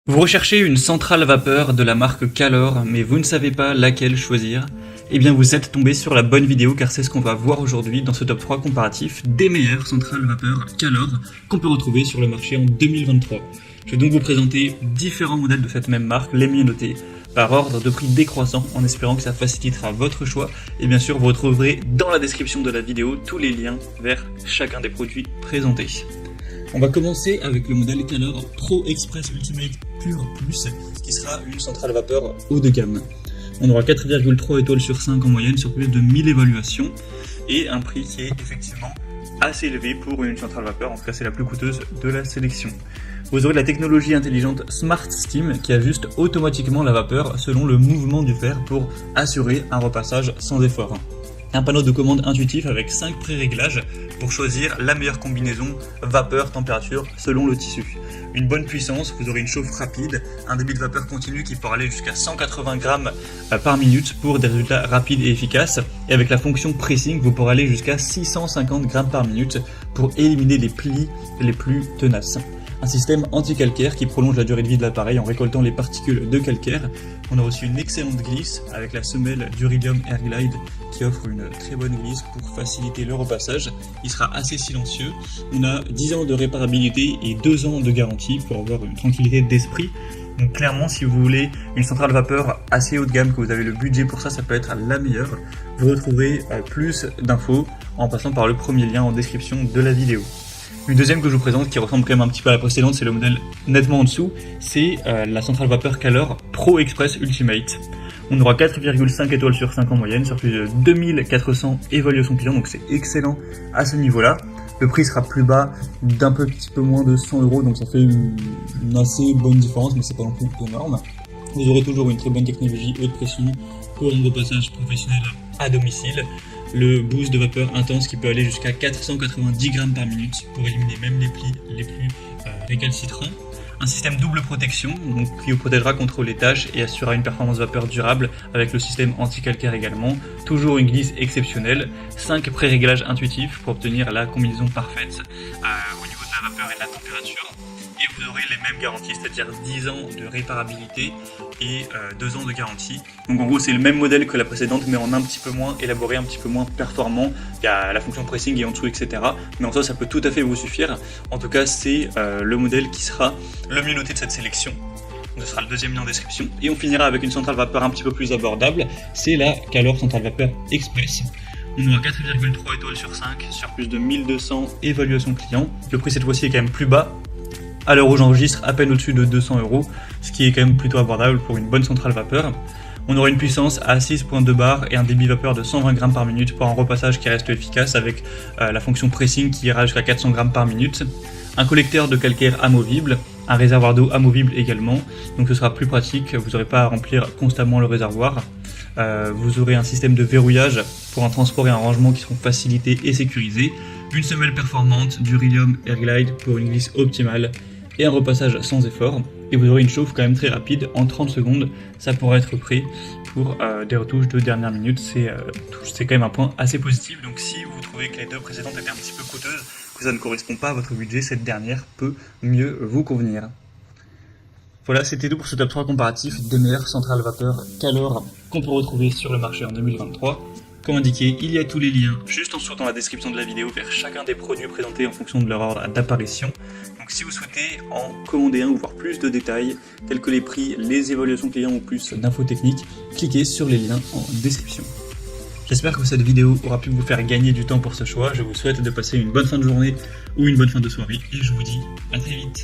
Vous recherchez une centrale vapeur de la marque Calor, mais vous ne savez pas laquelle choisir? Eh bien vous êtes tombé sur la bonne vidéo car c'est ce qu'on va voir aujourd'hui dans ce top 3 comparatif des meilleures centrales vapeur Calor qu'on peut retrouver sur le marché en 2023. Je vais donc vous présenter différents modèles de cette même marque, les mieux notés, par ordre de prix décroissant, en espérant que ça facilitera votre choix. Et bien sûr, vous retrouverez dans la description de la vidéo tous les liens vers chacun des produits présentés. On va commencer avec le modèle Calor Pro Express Ultimate Pure Plus, qui sera une centrale vapeur haut de gamme. On aura 4,3 étoiles sur 5 en moyenne sur plus de 1000 évaluations et un prix qui est effectivement assez élevé pour une centrale vapeur, en tout cas c'est la plus coûteuse de la sélection. Vous aurez la technologie intelligente Smart Steam qui ajuste automatiquement la vapeur selon le mouvement du fer pour assurer un repassage sans effort. Un panneau de commande intuitif avec 5 pré-réglages pour choisir la meilleure combinaison vapeur-température selon le tissu. Une bonne puissance, vous aurez une chauffe rapide, un débit de vapeur continu qui pourra aller jusqu'à 180 grammes par minute pour des résultats rapides et efficaces. Et avec la fonction pressing, vous pourrez aller jusqu'à 650 grammes par minute pour éliminer les plis les plus tenaces. Un système anti-calcaire qui prolonge la durée de vie de l'appareil en récoltant les particules de calcaire. On a aussi une excellente glisse avec la semelle Durilium Airglide qui offre une très bonne glisse pour faciliter le repassage. Il sera assez silencieux. On a 10 ans de réparabilité et 2 ans de garantie pour avoir une tranquillité d'esprit. Donc clairement, si vous voulez une centrale vapeur assez haut de gamme, que vous avez le budget pour ça, ça peut être la meilleure. Vous retrouverez plus d'infos en passant par le premier lien en description de la vidéo. Une deuxième que je vous présente qui ressemble quand même un petit peu à la précédente, c'est le modèle nettement en dessous, c'est la centrale vapeur Calor Pro Express Ultimate. On aura 4,5 étoiles sur 5 en moyenne sur plus de 2400 évaluations clients, donc c'est excellent à ce niveau-là. Le prix sera plus bas d'un petit peu moins de 100 €, donc ça fait une assez bonne différence, mais c'est pas non plus énorme. Vous aurez toujours une très bonne technologie haute pression pour un repassage professionnel à domicile. Le boost de vapeur intense qui peut aller jusqu'à 490 grammes par minute pour éliminer même les plis les plus récalcitrants. Un système double protection donc, qui vous protégera contre les taches et assurera une performance vapeur durable avec le système anti-calcaire également. Toujours une glisse exceptionnelle. 5 pré-réglages intuitifs pour obtenir la combinaison parfaite au niveau de la vapeur et de la température. Et vous aurez les mêmes garanties, c'est-à-dire 10 ans de réparabilité et 2 ans de garantie. Donc en gros c'est le même modèle que la précédente mais en un petit peu moins élaboré, un petit peu moins performant. Il y a la fonction pressing et en dessous etc. Mais en soi ça peut tout à fait vous suffire. En tout cas c'est le modèle qui sera le mieux noté de cette sélection. Ce sera le deuxième lien en description. Et on finira avec une centrale vapeur un petit peu plus abordable. C'est la Calor Centrale Vapeur Express. On aura 4,3 étoiles sur 5 sur plus de 1200 évaluations clients. Le prix cette fois-ci est quand même plus bas. À l'heure où j'enregistre, à peine au-dessus de 200 €, ce qui est quand même plutôt abordable pour une bonne centrale vapeur. On aura une puissance à 6.2 bars et un débit vapeur de 120 grammes par minute pour un repassage qui reste efficace avec la fonction pressing qui ira jusqu'à 400 grammes par minute. Un collecteur de calcaire amovible, un réservoir d'eau amovible également, donc ce sera plus pratique, vous n'aurez pas à remplir constamment le réservoir. Vous aurez un système de verrouillage pour un transport et un rangement qui seront facilités et sécurisés. Une semelle performante, Durilium Airglide pour une glisse optimale et un repassage sans effort. Et vous aurez une chauffe quand même très rapide, en 30 secondes, ça pourra être prêt pour des retouches de dernière minute. C'est quand même un point assez positif. Donc si vous trouvez que les deux précédentes étaient un petit peu coûteuses, que ça ne correspond pas à votre budget, cette dernière peut mieux vous convenir. Voilà, c'était tout pour ce top 3 comparatif des meilleures centrales vapeur Calor qu'on peut retrouver sur le marché en 2023. Comme indiqué, il y a tous les liens juste en dessous dans la description de la vidéo vers chacun des produits présentés en fonction de leur ordre d'apparition. Donc si vous souhaitez en commander un ou voir plus de détails, tels que les prix, les évaluations clients ou plus d'infos techniques, cliquez sur les liens en description. J'espère que cette vidéo aura pu vous faire gagner du temps pour ce choix. Je vous souhaite de passer une bonne fin de journée ou une bonne fin de soirée et je vous dis à très vite.